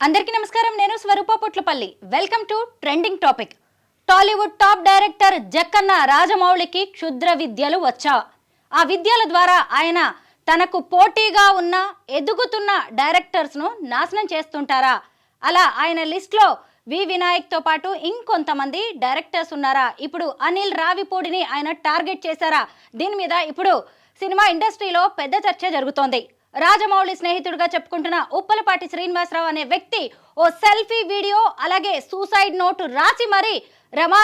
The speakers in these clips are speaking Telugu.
అందరికీ నమస్కారం. నేను Swaroopa Potlapalli. Welcome to trending topic. Tollywood top director Jakkanna రాజమౌళికి క్షుద్ర విద్యలు వచ్చా? ఆ విద్యల ద్వారా ఆయన తనకు పోటీగా ఉన్న ఎదుగుతున్న డైరెక్టర్స్ను నాశనం చేస్తుంటారా? అలా ఆయన లిస్ట్లో వి వినాయక్తో పాటు ఇంకొంతమంది డైరెక్టర్స్ ఉన్నారా? ఇప్పుడు అనిల్ రావిపూడిని ఆయన టార్గెట్ చేశారా? దీని మీద ఇప్పుడు సినిమా ఇండస్ట్రీలో పెద్ద చర్చ జరుగుతోంది. రాజమౌళి స్నేహితుడిగా చెప్పుకుంటున్న ఉప్పలపాటి శ్రీనివాసరావు అనే వ్యక్తి ఓ సెల్ఫీ వీడియో అలాగే సూసైడ్ నోటు రాసి మరీ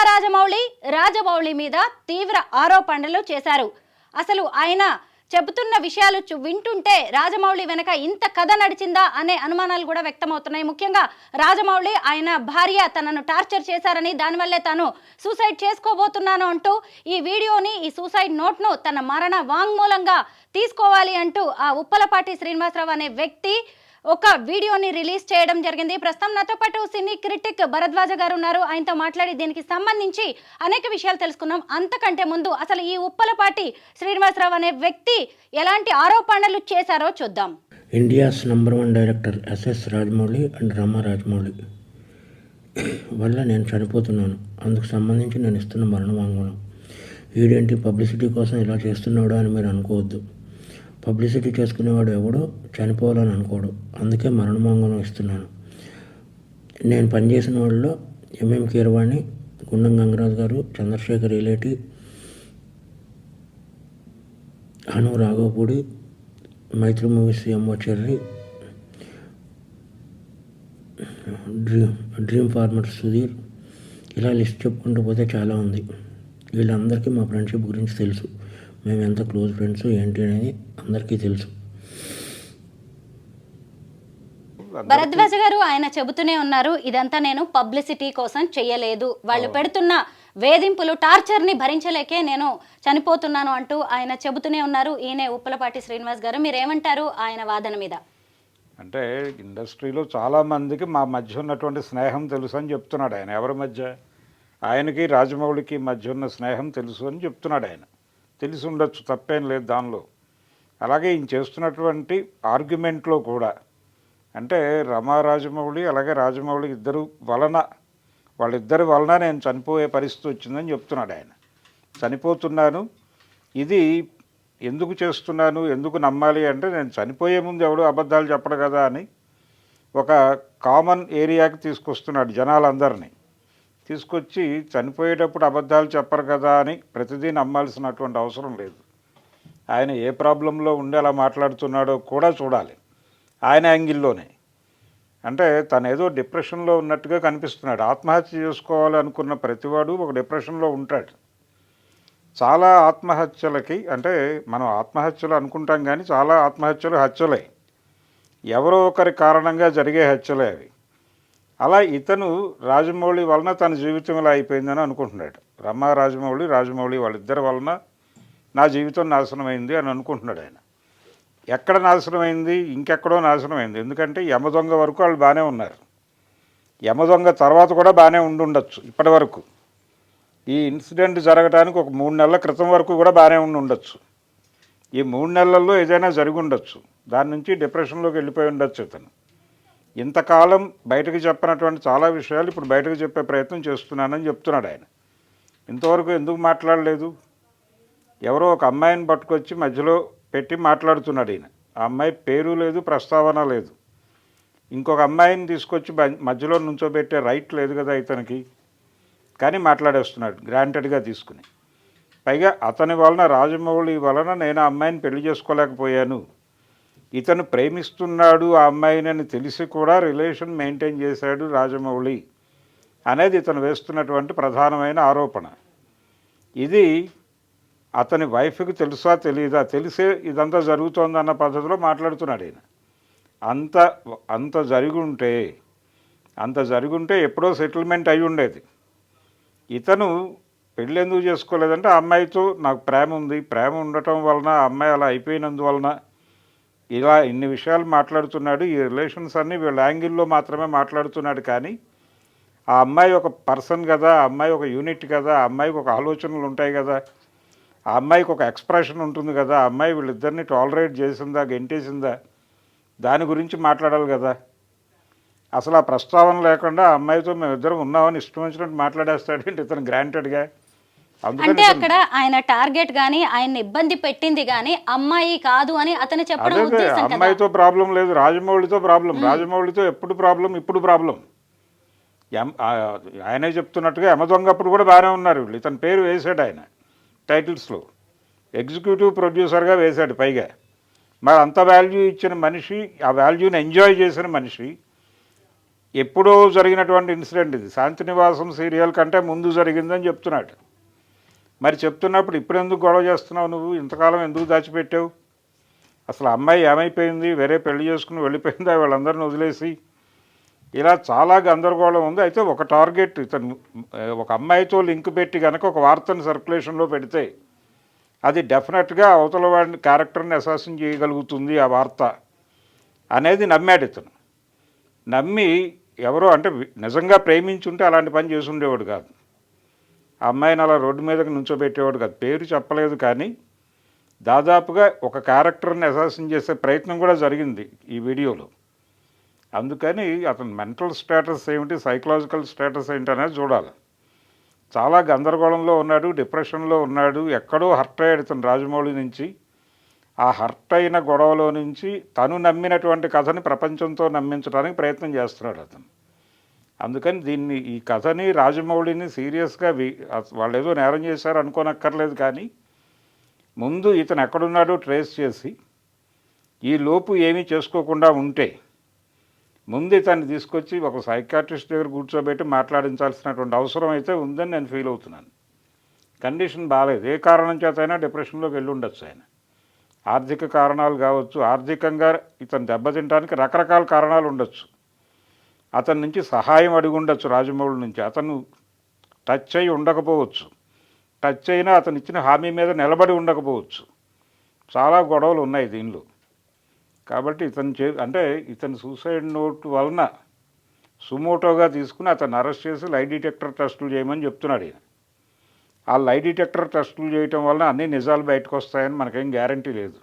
రాజమౌళి మీద తీవ్ర ఆరోపణలు చేశారు. అసలు ఆయన చెబుతున్న విషయాలు వింటుంటే రాజమౌళి వెనక ఇంత కథ నడిచిందా అనే అనుమానాలు కూడా వ్యక్తమవుతున్నాయి. ముఖ్యంగా రాజమౌళి ఆయన భార్య తనను టార్చర్ చేశారని, దానివల్లే తాను సూసైడ్ చేసుకోబోతున్నాను అంటూ ఈ వీడియోని, ఈ సూసైడ్ నోట్ను తన మరణ వాంగ్మూలంగా తీసుకోవాలి అంటూ ఆ ఉప్పలపాటి శ్రీనివాసరావు అనే వ్యక్తి ఒక వీడియోని రిలీజ్ చేయడం జరిగింది. ప్రస్తుతం నాతో పాటు సినీ క్రిటిక్ భరద్వాజ గారు ఉన్నారు. ఆయనతో మాట్లాడి దీనికి సంబంధించి అనేక విషయాలు తెలుసుకున్నాం. అంతకంటే ముందు అసలు ఈ ఉప్పలపాటి శ్రీనివాసరావు అనే వ్యక్తి ఎలాంటి ఆరోపణలు చేశారో చూద్దాం. India's number 1 director SS Rajamouli and Rama Rajamouli వల్ల నేను చనిపోతున్నాను. అందుకు సంబంధించి నేను ఇస్తున్న మరణ వాంగ్మూలం. వీడేంటి పబ్లిసిటీ కోసం ఇలా చేస్తున్నాడు అని మీరు అనుకోవద్దు. పబ్లిసిటీ చేసుకునేవాడు ఎవడో చనిపోవాలని అనుకోడు. అందుకే మరణమాంగం ఇస్తున్నాను. నేను పనిచేసిన వాళ్ళలో ఎంఎం కీరవాణి, గుండం గంగరాజు గారు, Chandrashekhar Yeleti, Hanu Raghavapudi, Mythri movies MO Cherry, dream farmer Sudheer, ఇలా లిస్ట్ చెప్పుకుంటూ పోతే చాలా ఉంది. వీళ్ళందరికీ మా ఫ్రెండ్షిప్ గురించి తెలుసు. మేము ఎంత క్లోజ్ ఫ్రెండ్స్ ఏంటి అనేది అందరికీ తెలుసు. భరద్వాజ గారు ఆయన చెబుతూనే ఉన్నారు, ఇదంతా నేను పబ్లిసిటీ కోసం చెయ్యలేదు, వాళ్ళు పెడుతున్న వేధింపులు, టార్చర్ని భరించలేకే నేను చనిపోతున్నాను అంటూ ఆయన చెబుతూనే ఉన్నారు. ఈయనే ఉప్పలపాటి శ్రీనివాస్ గారు, మీరేమంటారు ఆయన వాదన మీద? అంటే ఇండస్ట్రీలో చాలామందికి మా మధ్య ఉన్నటువంటి స్నేహం తెలుసు అని చెప్తున్నాడు ఆయన. ఎవరి మధ్య? ఆయనకి రాజమౌళికి మధ్య ఉన్న స్నేహం తెలుసు అని చెప్తున్నాడు ఆయన. తెలిసి ఉండొచ్చు, తప్పేం లేదు దానిలో. అలాగే ఈయన చేస్తున్నటువంటి ఆర్గ్యుమెంట్లో కూడా అంటే రమా రాజమౌళి అలాగే రాజమౌళి వాళ్ళిద్దరి వలన నేను చనిపోయే పరిస్థితి వచ్చిందని చెప్తున్నాడు ఆయన. చనిపోతున్నాను, ఇది ఎందుకు చేస్తున్నాను, ఎందుకు నమ్మాలి అంటే నేను చనిపోయే ముందు ఎవడు అబద్ధాలు చెప్పడు కదా అని ఒక కామన్ ఏరియాకి తీసుకొస్తున్నాడు జనాలందరినీ. తీసుకొచ్చి చనిపోయేటప్పుడు అబద్ధాలు చెప్పరు కదా అని ప్రతిదీ నమ్మాల్సినటువంటి అవసరం లేదు. ఆయన ఏ ప్రాబ్లంలో ఉండి అలా మాట్లాడుతున్నాడో కూడా చూడాలి ఆయన యాంగిల్లోనే. అంటే తను ఏదో డిప్రెషన్లో ఉన్నట్టుగా కనిపిస్తున్నాడు. ఆత్మహత్య చేసుకోవాలనుకున్న ప్రతివాడు ఒక డిప్రెషన్లో ఉంటాడు. చాలా ఆత్మహత్యలకి అంటే మనం ఆత్మహత్యలు అనుకుంటాం కానీ చాలా ఆత్మహత్యలు హత్యలే, ఎవరో ఒకరి కారణంగా జరిగే హత్యలే అవి. అలా ఇతను రాజమౌళి వలన తన జీవితం ఇలా అయిపోయిందని అనుకుంటున్నాడు. రమా రాజమౌళి వాళ్ళిద్దరి వలన నా జీవితం నాశనమైంది అని అనుకుంటున్నాడు ఆయన. ఎక్కడ నాశనమైంది? ఇంకెక్కడో నాశనమైంది. ఎందుకంటే యమదొంగ వరకు వాళ్ళు బాగానే ఉన్నారు. యమదొంగ తర్వాత కూడా బాగానే ఉండొచ్చు. ఇప్పటి వరకు ఈ ఇన్సిడెంట్ జరగడానికి ఒక 3 నెలల క్రితం వరకు కూడా బాగానే ఉండొచ్చు. ఈ 3 నెలల్లో ఏదైనా జరిగి ఉండొచ్చు. దాని నుంచి డిప్రెషన్లోకి వెళ్ళిపోయి ఉండొచ్చు ఇతను. ఇంతకాలం బయటకు చెప్పినటువంటి చాలా విషయాలు ఇప్పుడు బయటకు చెప్పే ప్రయత్నం చేస్తున్నానని చెప్తున్నాడు ఆయన. ఇంతవరకు ఎందుకు మాట్లాడలేదు? ఎవరో ఒక అమ్మాయిని పట్టుకొచ్చి మధ్యలో పెట్టి మాట్లాడుతున్నాడు ఈయన. ఆ అమ్మాయి పేరు లేదు, ప్రస్తావన లేదు. ఇంకొక అమ్మాయిని తీసుకొచ్చి మధ్యలో నుంచోబెట్టే రైట్ లేదు కదా ఇతనికి, కానీ మాట్లాడేస్తున్నాడు గ్రాంటెడ్గా తీసుకుని. పైగా అతని వలన, రాజమౌళి వలన నేను ఆ అమ్మాయిని పెళ్లి చేసుకోలేకపోయాను, ఇతను ప్రేమిస్తున్నాడు ఆ అమ్మాయిని తెలిసి కూడా రిలేషన్ మెయింటైన్ చేశాడు రాజమౌళి అనేది ఇతను వేస్తున్నటువంటి ప్రధానమైన ఆరోపణ. ఇది అతని వైఫ్కి తెలుసా తెలియదా? తెలిసే ఇదంతా జరుగుతోందన్న పద్ధతిలో మాట్లాడుతున్నాడు ఆయన. అంత జరిగుంటే ఎప్పుడో సెటిల్మెంట్ అయి ఉండేది. ఇతను పెళ్ళి ఎందుకు చేసుకోలేదంటే ఆ అమ్మాయితో నాకు ప్రేమ ఉంది, ప్రేమ ఉండటం వలన ఆ అమ్మాయి అలా అయిపోయినందువలన ఇలా ఇన్ని విషయాలు మాట్లాడుతున్నాడు. ఈ రిలేషన్స్ అన్నీ వీళ్ళ యాంగిల్లో మాత్రమే మాట్లాడుతున్నాడు. కానీ ఆ అమ్మాయి ఒక పర్సన్ కదా, ఆ అమ్మాయి ఒక యూనిట్ కదా, ఆ అమ్మాయికి ఒక ఆలోచనలు ఉంటాయి కదా, ఆ అమ్మాయికి ఒక ఎక్స్ప్రెషన్ ఉంటుంది కదా, ఆ అమ్మాయి వీళ్ళిద్దరిని టాలరేట్ చేసిందా, గెంటేసిందా, దాని గురించి మాట్లాడాలి కదా. అసలు ఆ ప్రస్తావన లేకుండా ఆ అమ్మాయితో మేమిద్దరం ఉన్నామని ఇష్టం వచ్చినట్టు మాట్లాడేస్తాడంటే ఇతను గ్రాంటెడ్గా. అంటే అందుకని అక్కడ ఆయన టార్గెట్ గాని ఆయన ఇబ్బంది పెట్టింది గాని అమ్మాయి కాదు అని అతను చెప్పడం అదే ఉద్దేశం కదా. అమ్మాయితో ప్రాబ్లం లేదు, రాజమౌళితో ప్రాబ్లం. రాజమౌళితో ఎప్పుడు ప్రాబ్లం, ఇప్పుడు ప్రాబ్లం. ఆయనే చెప్తున్నట్టుగా యమదొంగప్పుడు కూడా బాగానే ఉన్నారు వీళ్ళు. ఇతని పేరు వేశాడు ఆయన టైటిల్స్లో, ఎగ్జిక్యూటివ్ ప్రొడ్యూసర్గా వేశాడు పైగా. మరి అంత వాల్యూ ఇచ్చిన మనిషి, ఆ వాల్యూని ఎంజాయ్ చేసిన మనిషి, ఎప్పుడో జరిగినటువంటి ఇన్సిడెంట్ ఇది, శాంతినివాసం సీరియల్ కంటే ముందు జరిగిందని చెప్తున్నాడు. మరి చెప్తున్నప్పుడు ఇప్పుడు ఎందుకు గొడవ చేస్తున్నావు నువ్వు, ఇంతకాలం ఎందుకు దాచిపెట్టావు? అసలు అమ్మాయి ఏమైపోయింది, వేరే పెళ్లి చేసుకుని వెళ్ళిపోయిందా వీళ్ళందరిని వదిలేసి? ఇలా చాలా గందరగోళం ఉంది. అయితే ఒక టార్గెట్, ఇతను ఒక అమ్మాయితో లింక్ పెట్టి కనుక ఒక వార్తను సర్క్యులేషన్లో పెడితే అది డెఫినెట్గా అవతల వాడిని క్యారెక్టర్ని అసాసిన్ చేయగలుగుతుంది ఆ వార్త అనేది నమ్మాడు ఇతను. నమ్మి ఎవరో అంటే నిజంగా ప్రేమించుంటే అలాంటి పని చేసి ఉండేవాడు కాదు. ఆ అమ్మాయిని అలా రోడ్డు మీదకి నుంచోబెట్టేవాడు కాదు. పేరు చెప్పలేదు కానీ దాదాపుగా ఒక క్యారెక్టర్ని అసాసిన్ చేసే ప్రయత్నం కూడా జరిగింది ఈ వీడియోలో. అందుకని అతని మెంటల్ స్టేటస్ ఏమిటి, సైకలాజికల్ స్టేటస్ ఏంటి అనేది చూడాలి. చాలా గందరగోళంలో ఉన్నాడు, డిప్రెషన్లో ఉన్నాడు, ఎక్కడో హర్ట్ అయ్యాడు ఇతను రాజమౌళి నుంచి. ఆ హర్ట్ అయిన గొడవలో నుంచి తను నమ్మినటువంటి కథని ప్రపంచంతో నమ్మించడానికి ప్రయత్నం చేస్తున్నాడు అతను. అందుకని ఈ కథని రాజమౌళిని సీరియస్గా వాళ్ళు ఏదో నేరం చేశారు అనుకోనక్కర్లేదు, కానీ ముందు ఇతను ఎక్కడున్నాడో ట్రేస్ చేసి ఈ లోపు ఏమీ చేసుకోకుండా ఉంటే ముందు ఇతన్ని తీసుకొచ్చి ఒక సైకాట్రిస్ట్ దగ్గర కూర్చోబెట్టి మాట్లాడించాల్సినటువంటి అవసరం అయితే ఉందని నేను ఫీల్ అవుతున్నాను. కండిషన్ బాగాలేదు, ఏ కారణం చేతైనా డిప్రెషన్లోకి వెళ్ళి ఉండొచ్చు ఆయన. ఆర్థిక కారణాలు కావచ్చు, ఆర్థికంగా ఇతను దెబ్బతింటానికి రకరకాల కారణాలు ఉండొచ్చు. అతని నుంచి సహాయం అడిగి ఉండొచ్చు రాజమౌళి నుంచి, అతను టచ్ అయి ఉండకపోవచ్చు, టచ్ అయినా అతను ఇచ్చిన హామీ మీద నిలబడి ఉండకపోవచ్చు. చాలా గొడవలు ఉన్నాయి దీనిలో. కాబట్టి ఇతను సూసైడ్ నోట్ వలన సుమోటోగా తీసుకుని అతను అరెస్ట్ చేసి లై డిటెక్టర్ టెస్టులు చేయమని చెప్తున్నాడు ఈయన. ఆ లై డిటెక్టర్ టెస్టులు చేయటం వలన అన్ని నిజాలు బయటకు వస్తాయని మనకేం గ్యారంటీ లేదు.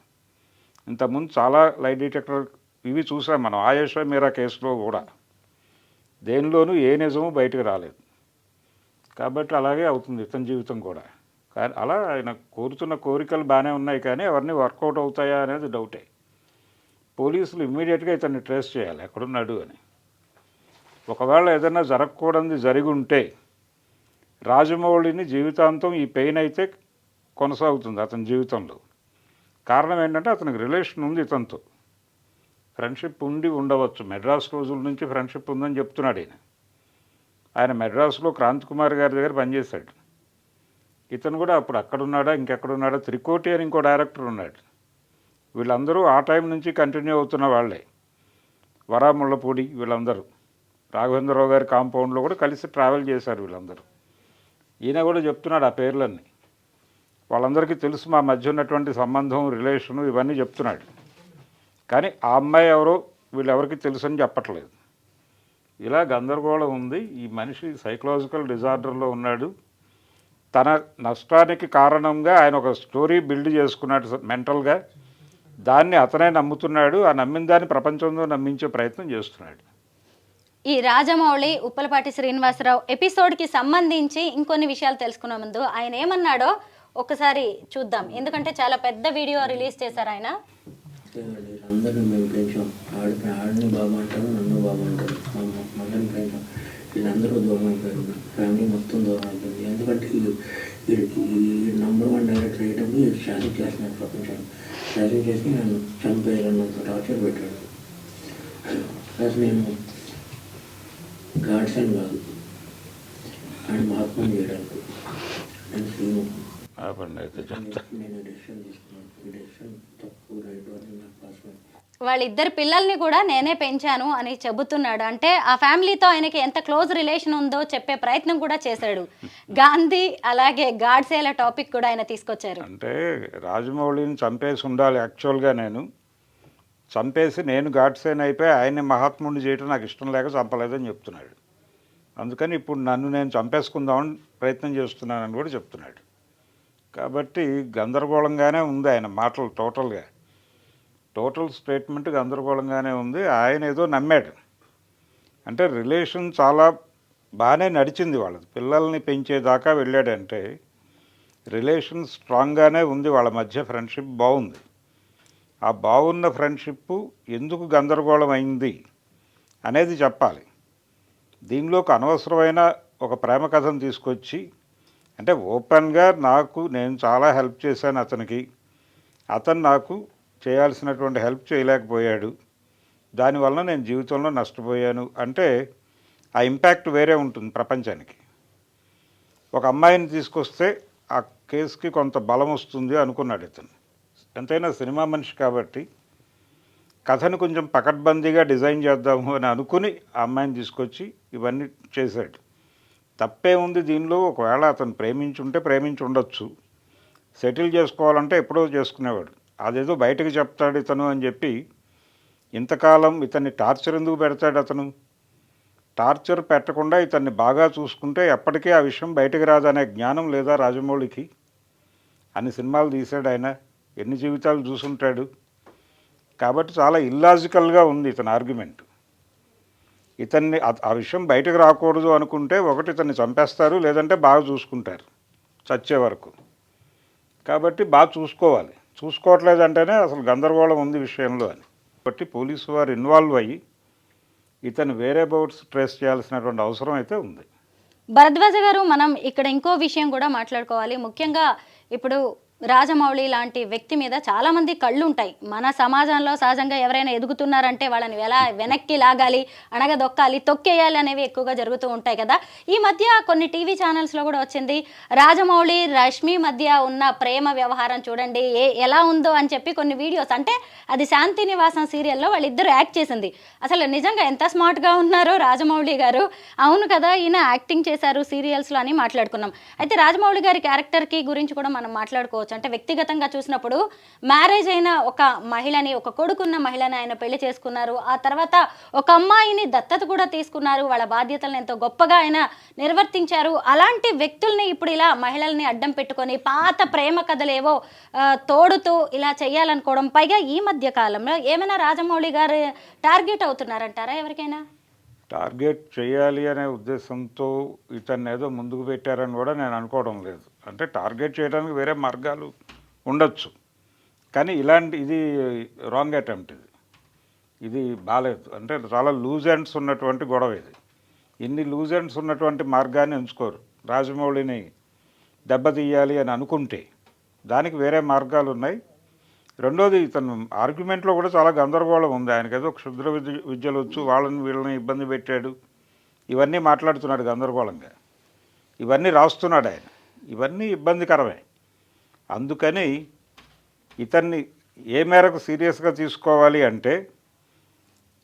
ఇంతకుముందు చాలా లై డిటెక్టర్ ఇవి చూసాం మనం, ఆయేషా మీరా కేసులో కూడా దేనిలోనూ ఏ నిజము బయటకు రాలేదు. కాబట్టి అలాగే అవుతుంది ఇతని జీవితం కూడా. కానీ అలా ఆయన కోరుతున్న కోరికలు బాగానే ఉన్నాయి, కానీ అవన్నీ వర్కౌట్ అవుతాయా అనేది డౌటే. పోలీసులు ఇమ్మీడియట్గా ఇతన్ని ట్రేస్ చేయాలి ఎక్కడున్నాడు అని. ఒకవేళ ఏదైనా జరగకూడదు జరిగి ఉంటే రాజమౌళిని జీవితాంతం ఈ పెయిన్ అయితే కొనసాగుతుంది అతని జీవితంలో. కారణం ఏంటంటే అతనికి రిలేషన్ ఉంది ఇతనితో, ఫ్రెండ్షిప్ ఉండి ఉండవచ్చు. మెడ్రాస్ రోజుల నుంచి ఫ్రెండ్షిప్ ఉందని చెప్తున్నాడు ఆయన మెడ్రాస్లో క్రాంతి కుమార్ గారి దగ్గర పనిచేశాడు. ఇతను కూడా అప్పుడు అక్కడున్నాడా ఇంకెక్కడున్నాడా, త్రికోటి అని ఇంకో డైరెక్టర్ ఉన్నాడు. వీళ్ళందరూ ఆ టైం నుంచి కంటిన్యూ అవుతున్న వాళ్ళే. వరాముళ్ళపూడి వీళ్ళందరూ రాఘవేంద్రరావు గారి కాంపౌండ్లో కూడా కలిసి ట్రావెల్ చేశారు వీళ్ళందరూ. ఈయన కూడా చెప్తున్నాడు ఆ పేర్లన్నీ. వాళ్ళందరికీ తెలుసు మా మధ్య ఉన్నటువంటి సంబంధం, రిలేషను ఇవన్నీ చెప్తున్నాడు. కానీ ఆ అమ్మాయి ఎవరో వీళ్ళెవరికి తెలుసు అని చెప్పట్లేదు. ఇలా గందరగోళం ఉంది. ఈ మనిషి సైకలాజికల్ డిజార్డర్లో ఉన్నాడు. తన నష్టానికి కారణంగా ఆయన ఒక స్టోరీ బిల్డ్ చేసుకున్నాడు మెంటల్గా. దాన్ని అతనే నమ్ముతున్నాడు. ఆ నమ్మిన దాన్ని ప్రపంచంలో నమ్మించే ప్రయత్నం చేస్తున్నాడు. ఈ రాజమౌళి ఉప్పలపాటి శ్రీనివాసరావు ఎపిసోడ్కి సంబంధించి ఇంకొన్ని విషయాలు తెలుసుకునే ముందు ఆయన ఏమన్నాడో ఒకసారి చూద్దాం. ఎందుకంటే చాలా పెద్ద వీడియో రిలీజ్ చేశారు ఆయన. అందరినీ మేము పెంచాం, ఆడిని బాబు అంటారు, నన్ను బాబు అంటారు, మమ్మల్ని పెంచాం. వీళ్ళందరూ దూరం అయిపోయారు, ఫ్యామిలీ మొత్తం దూరం అయిపోయింది. ఎందుకంటే ఈ నంబర్ 1 డైరెక్టర్ అయ్యేటప్పుడు ఇది శాసన చేస్తున్నాడు, ప్రపంచాన్ని శాసన చేసి నన్ను చంపేయాలన్నంత టార్చర్ పెట్టాడు. ప్లస్ నేను గాడ్స్ అని కాదు, ఆయన మహాత్మం చేయడానికి నేను శ్రీను నేను డెసిషన్ తీసుకున్నాను. ఈ డెసిషన్ తప్పు రైట్ అని నాకు పాస్పోర్ట్. వాళ్ళిద్దరు పిల్లల్ని కూడా నేనే పెంచాను అని చెబుతున్నాడు. అంటే ఆ ఫ్యామిలీతో ఆయనకి ఎంత క్లోజ్ రిలేషన్ ఉందో చెప్పే ప్రయత్నం కూడా చేశాడు. గాంధీ అలాగే గాడ్సేల టాపిక్ కూడా ఆయన తీసుకొచ్చారు. అంటే రాజమౌళిని చంపేసి ఉండాలి యాక్చువల్గా, నేను గాడ్సేన్ అయిపోయి ఆయన్ని మహాత్ముడిని చేయటం నాకు ఇష్టం లేక చంపలేదని చెప్తున్నాడు. అందుకని ఇప్పుడు నన్ను నేను చంపేసుకుందామని ప్రయత్నం చేస్తున్నానని కూడా చెప్తున్నాడు. కాబట్టి గందరగోళంగానే ఉంది ఆయన మాటలు. టోటల్ స్టేట్మెంట్ గందరగోళంగానే ఉంది. ఆయన ఏదో నమ్మాడు. అంటే రిలేషన్ చాలా బాగానే నడిచింది వాళ్ళది. పిల్లల్ని పెంచేదాకా వెళ్ళాడంటే రిలేషన్ స్ట్రాంగ్గానే ఉంది వాళ్ళ మధ్య. ఫ్రెండ్షిప్ బాగుంది. ఆ బాగున్న ఫ్రెండ్షిప్ ఎందుకు గందరగోళం అయింది అనేది చెప్పాలి. దీనిలోకి అనవసరమైన ఒక ప్రేమ కథను తీసుకొచ్చి, అంటే ఓపెన్గా నేను చాలా హెల్ప్ చేశాను అతనికి, అతను నాకు చేయాల్సినటువంటి హెల్ప్ చేయలేకపోయాడు, దానివల్ల నేను జీవితంలో నష్టపోయాను అంటే ఆ ఇంపాక్ట్ వేరే ఉంటుంది ప్రపంచానికి. ఒక అమ్మాయిని తీసుకొస్తే ఆ కేసుకి కొంత బలం వస్తుంది అనుకున్నాడు ఇతను. ఎంతైనా సినిమా మనిషి కాబట్టి కథను కొంచెం పకడ్బందీగా డిజైన్ చేద్దాము అని అనుకుని ఆ అమ్మాయిని తీసుకొచ్చి ఇవన్నీ చేశాడు. తప్పే ఉంది దీనిలో? ఒకవేళ అతను ప్రేమించి ఉండొచ్చు, సెటిల్ చేసుకోవాలంటే ఎప్పుడో చేసుకునేవాడు. అదేదో బయటకు చెప్తాడు ఇతను అని చెప్పి ఇంతకాలం ఇతన్ని టార్చర్ ఎందుకు పెడతాడు అతను? టార్చర్ పెట్టకుండా ఇతన్ని బాగా చూసుకుంటే ఎప్పటికీ ఆ విషయం బయటకు రాదనే జ్ఞానం లేదా రాజమౌళికి? అన్ని సినిమాలు తీశాడు ఆయన, ఎన్ని జీవితాలు చూసుంటాడు. కాబట్టి చాలా ఇల్లాజికల్గా ఉంది ఇతని ఆర్గ్యుమెంట్. ఇతన్ని ఆ విషయం బయటకు రాకూడదు అనుకుంటే ఒకటి ఇతన్ని చంపేస్తారు, లేదంటే బాగా చూసుకుంటారు చచ్చే వరకు. కాబట్టి బాగా చూసుకోవాలి. చూసుకోవట్లేదంటేనే అసలు గందరగోళం ఉంది విషయంలో అని. కాబట్టి పోలీసు వారు ఇన్వాల్వ్ అయ్యి ఇతను వేరే బౌట్స్ ట్రేస్ చేయాల్సినటువంటి అవసరం అయితే ఉంది. భరద్వాజ గారు, మనం ఇక్కడ ఇంకో విషయం కూడా మాట్లాడుకోవాలి. ముఖ్యంగా ఇప్పుడు రాజమౌళి లాంటి వ్యక్తి మీద చాలామంది కళ్ళు ఉంటాయి. మన సమాజంలో సహజంగా ఎవరైనా ఎదుగుతున్నారంటే వాళ్ళని ఎలా వెనక్కి లాగాలి, అణగదొక్కాలి, తొక్కేయాలి అనేవి ఎక్కువగా జరుగుతూ ఉంటాయి కదా. ఈ మధ్య కొన్ని టీవీ ఛానల్స్లో కూడా వచ్చింది, రాజమౌళి రష్మి మధ్య ఉన్న ప్రేమ వ్యవహారం చూడండి ఎలా ఉందో అని చెప్పి కొన్ని వీడియోస్. అంటే అది శాంతి నివాసం సీరియల్లో వాళ్ళిద్దరు యాక్ట్ చేసింది. అసలు నిజంగా ఎంత స్మార్ట్గా ఉన్నారో రాజమౌళి గారు. అవును కదా, ఈయన యాక్టింగ్ చేశారు సీరియల్స్లో అని మాట్లాడుకున్నాం. అయితే రాజమౌళి గారి క్యారెక్టర్కి గురించి కూడా మనం మాట్లాడుకోవచ్చు. అంటే వ్యక్తిగతంగా చూసినప్పుడు మ్యారేజ్ అయిన ఒక మహిళని, ఒక కొడుకున్న మహిళని ఆయన పెళ్లి చేసుకున్నారు. ఆ తర్వాత ఒక అమ్మాయిని దత్తత కూడా తీసుకున్నారు. వాళ్ళ బాధ్యతలను ఎంతో గొప్పగా ఆయన నిర్వర్తించారు. అలాంటి వ్యక్తుల్ని ఇప్పుడు ఇలా మహిళల్ని అడ్డం పెట్టుకొని పాత ప్రేమ కథలేవో తోడుతూ ఇలా చేయాలనుకోవడం, పైగా ఈ మధ్య కాలంలో ఏమైనా రాజమౌళి గారు టార్గెట్ అవుతున్నారంటారా ఎవరికైనా? టార్గెట్ చేయాలి అనే ఉద్దేశంతో ఇతన్ని ఏదో ముందుకు పెట్టారని కూడా నేను అనుకోవడం లేదు. అంటే టార్గెట్ చేయడానికి వేరే మార్గాలు ఉండొచ్చు, కానీ ఇది రాంగ్ అటెంప్ట్. ఇది బాలేదు. అంటే చాలా లూజ్ ఎండ్స్ ఉన్నటువంటి గొడవ ఇది. ఇన్ని లూజ్ ఎండ్స్ ఉన్నటువంటి మార్గాన్ని ఎంచుకోరు. రాజమౌళిని దెబ్బతీయాలి అని అనుకుంటే దానికి వేరే మార్గాలు ఉన్నాయి. రెండోది, ఇతను ఆర్గ్యుమెంట్లో కూడా చాలా గందరగోళం ఉంది. ఆయనకి ఏదో క్షుద్ర విద్యలు వచ్చు, వీళ్ళని ఇబ్బంది పెట్టాడు, ఇవన్నీ మాట్లాడుతున్నాడు గందరగోళంగా. ఇవన్నీ రాస్తున్నాడు ఆయన. ఇవన్నీ ఇబ్బందికరమే. అందుకని ఇతన్ని ఏ మేరకు సీరియస్గా తీసుకోవాలి అంటే,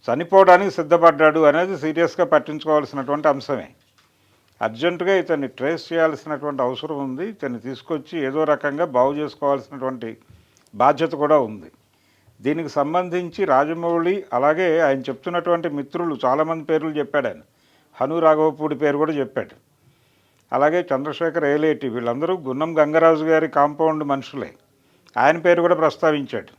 చనిపోవడానికి సిద్ధపడ్డాడు అనేది సీరియస్గా పట్టించుకోవాల్సినటువంటి అంశమే. అర్జెంటుగా ఇతన్ని ట్రేస్ చేయాల్సినటువంటి అవసరం ఉంది. ఇతన్ని తీసుకొచ్చి ఏదో రకంగా బాగు చేసుకోవాల్సినటువంటి బాధ్యత కూడా ఉంది. దీనికి సంబంధించి రాజమౌళి, అలాగే ఆయన చెప్తున్నటువంటి మిత్రులు చాలామంది పేర్లు చెప్పాడు ఆయన. హను రాఘవపూడి పేరు కూడా చెప్పాడు. అలాగే చంద్రశేఖర్ ఏలేటి, వీళ్ళందరూ గున్నం గంగరాజు గారి కాంపౌండ్ మనుషులే. ఆయన పేరు కూడా ప్రస్తావించాడు.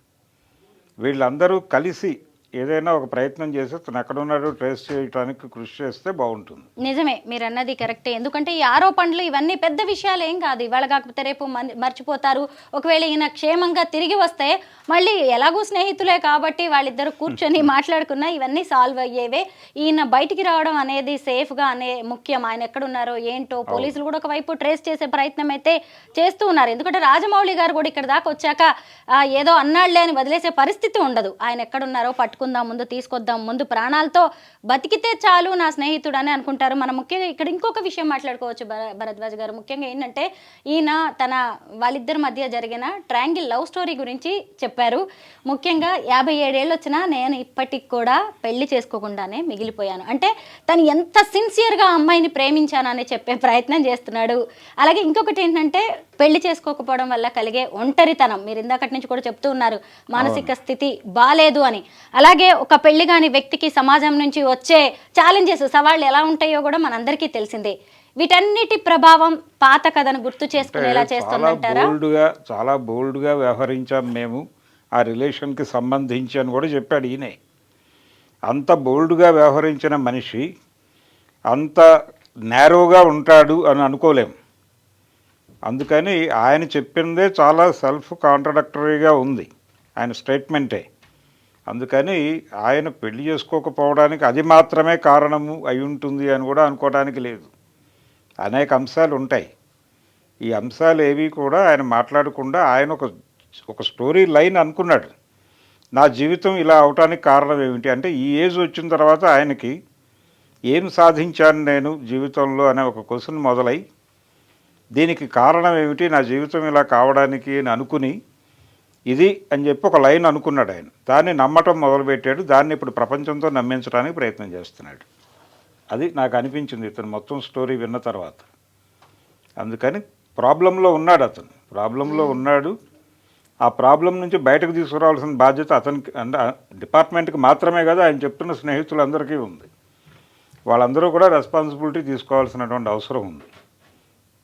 వీళ్ళందరూ కలిసి ఏదైనా ఒక ప్రయత్నం చేసి తను ఎక్కడున్నాడో ట్రేస్ చేయడానికి కృషి చేస్తే బాగుంటుంది. నిజమే, మీరు అన్నది కరెక్టే. ఎందుకంటే ఈ ఆరోపణలు ఇవన్నీ పెద్ద విషయాలు ఏం కాదు. ఇవాళ కాకపోతే రేపు మర్చిపోతారు. ఒకవేళ ఈయన క్షేమంగా తిరిగి వస్తే మళ్ళీ ఎలాగూ స్నేహితులే కాబట్టి వాళ్ళిద్దరు కూర్చొని మాట్లాడుకున్నా ఇవన్నీ సాల్వ్ అయ్యేవే. ఈయన బయటికి రావడం అనేది సేఫ్గా ముఖ్యం. ఆయన ఎక్కడున్నారో ఏంటో పోలీసులు కూడా ఒకవైపు ట్రేస్ చేసే ప్రయత్నం అయితే చేస్తూ ఉన్నారు. ఎందుకంటే రాజమౌళి గారు కూడా ఇక్కడ దాకా వచ్చాక ఏదో అన్నాళ్లే అని వదిలేసే పరిస్థితి ఉండదు. ఆయన ఎక్కడున్నారో పట్టుకుందాం, ముందు తీసుకొద్దాం, ముందు ప్రాణాలతో బతికితే చాలు నా స్నేహితుడు అని అనుకుంటారు. మనం ముఖ్యంగా ఇక్కడ ఇంకొక విషయం మాట్లాడుకోవచ్చు భరద్వాజ్ గారు. ముఖ్యంగా ఏంటంటే ఈయన వాళ్ళిద్దరి మధ్య జరిగిన ట్రయాంగిల్ లవ్ స్టోరీ గురించి చెప్పారు. ముఖ్యంగా 57 ఏళ్ళు వచ్చినా నేను ఇప్పటికి కూడా పెళ్లి చేసుకోకుండానే మిగిలిపోయాను. అంటే తను ఎంత సిన్సియర్గా అమ్మాయిని ప్రేమించానని చెప్పే ప్రయత్నం చేస్తున్నాడు. అలాగే ఇంకొకటి ఏంటంటే పెళ్లి చేసుకోకపోవడం వల్ల కలిగే ఒంటరితనం, మీరు ఇందాకటి నుంచి కూడా చెప్తూ ఉన్నారు మానసిక స్థితి బాలేదు అని. అలాగే ఒక పెళ్లి కాని వ్యక్తికి సమాజం నుంచి వచ్చే ఛాలెంజెస్, సవాళ్ళు ఎలా ఉంటాయో కూడా మనందరికీ తెలిసిందే. వీటన్నిటి ప్రభావం పాత కథను గుర్తు చేసుకునేలా చేస్తుందంటారా? చాలా బోల్డ్గా వ్యవహరించాం మేము ఆ రిలేషన్కి సంబంధించి అని కూడా చెప్పాడు ఈయనే. అంత బోల్డ్గా వ్యవహరించిన మనిషి అంత నేరోగా ఉంటాడు అని అనుకోలేం. అందుకని ఆయన చెప్పిందే చాలా సెల్ఫ్ కాంట్రడక్టరీగా ఉంది ఆయన స్టేట్మెంటే. అందుకని ఆయన పెళ్లి చేసుకోకపోవడానికి అది మాత్రమే కారణము అయి ఉంటుంది అని కూడా అనుకోవడానికి లేదు. అనేక అంశాలు ఉంటాయి. ఈ అంశాలు ఏవి కూడా ఆయన మాట్లాడకుండా ఆయన ఒక స్టోరీ లైన్ అనుకున్నాడు. నా జీవితం ఇలా అవటానికి కారణం ఏమిటి అంటే, ఈ ఏజ్ వచ్చిన తర్వాత ఆయనకి ఏం సాధించాను నేను జీవితంలో అనే ఒక క్వశ్చన్ మొదలై, దీనికి కారణం ఏమిటి నా జీవితం ఇలా కావడానికి అని అనుకుని ఇది అని చెప్పి ఒక లైన్ అనుకున్నాడు ఆయన. దాన్ని నమ్మటం మొదలుపెట్టాడు. దాన్ని ఇప్పుడు ప్రపంచంతో నమ్మించడానికి ప్రయత్నం చేస్తున్నాడు. అది నాకు అనిపించింది ఇతను మొత్తం స్టోరీ విన్న తర్వాత. అందుకని ప్రాబ్లంలో ఉన్నాడు అతను, ప్రాబ్లంలో ఉన్నాడు. ఆ ప్రాబ్లం నుంచి బయటకు తీసుకురావాల్సిన బాధ్యత అతనికి, డిపార్ట్మెంట్కి మాత్రమే కదా, ఆయన చెప్తున్న స్నేహితులందరికీ ఉంది. వాళ్ళందరూ కూడా రెస్పాన్సిబిలిటీ తీసుకోవాల్సినటువంటి అవసరం ఉంది.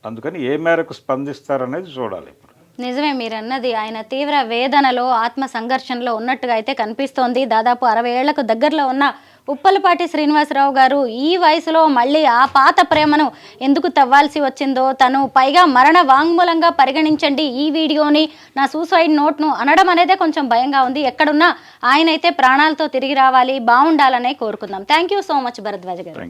అందుకని ఏ మేరకు స్పందిస్తారనేది చూడాలి ఇప్పుడు. నిజమే మీరు అన్నది. ఆయన తీవ్ర వేదనలో, ఆత్మ సంఘర్షణలో ఉన్నట్టుగా అయితే కనిపిస్తోంది. దాదాపు 60 ఏళ్లకు దగ్గరలో ఉన్న ఉప్పలపాటి శ్రీనివాసరావు గారు ఈ వయసులో మళ్ళీ ఆ పాత ప్రేమను ఎందుకు తవ్వాల్సి వచ్చిందో, తను పైగా మరణ వాంగ్మూలంగా పరిగణించండి ఈ వీడియోని, నా సూసైడ్ నోట్ను అనడం అనేదే కొంచెం భయంగా ఉంది. ఎక్కడున్నా ఆయన అయితే ప్రాణాలతో తిరిగి రావాలి, బాగుండాలనే కోరుకుందాం. Thank you so much Bharadwaj గారు.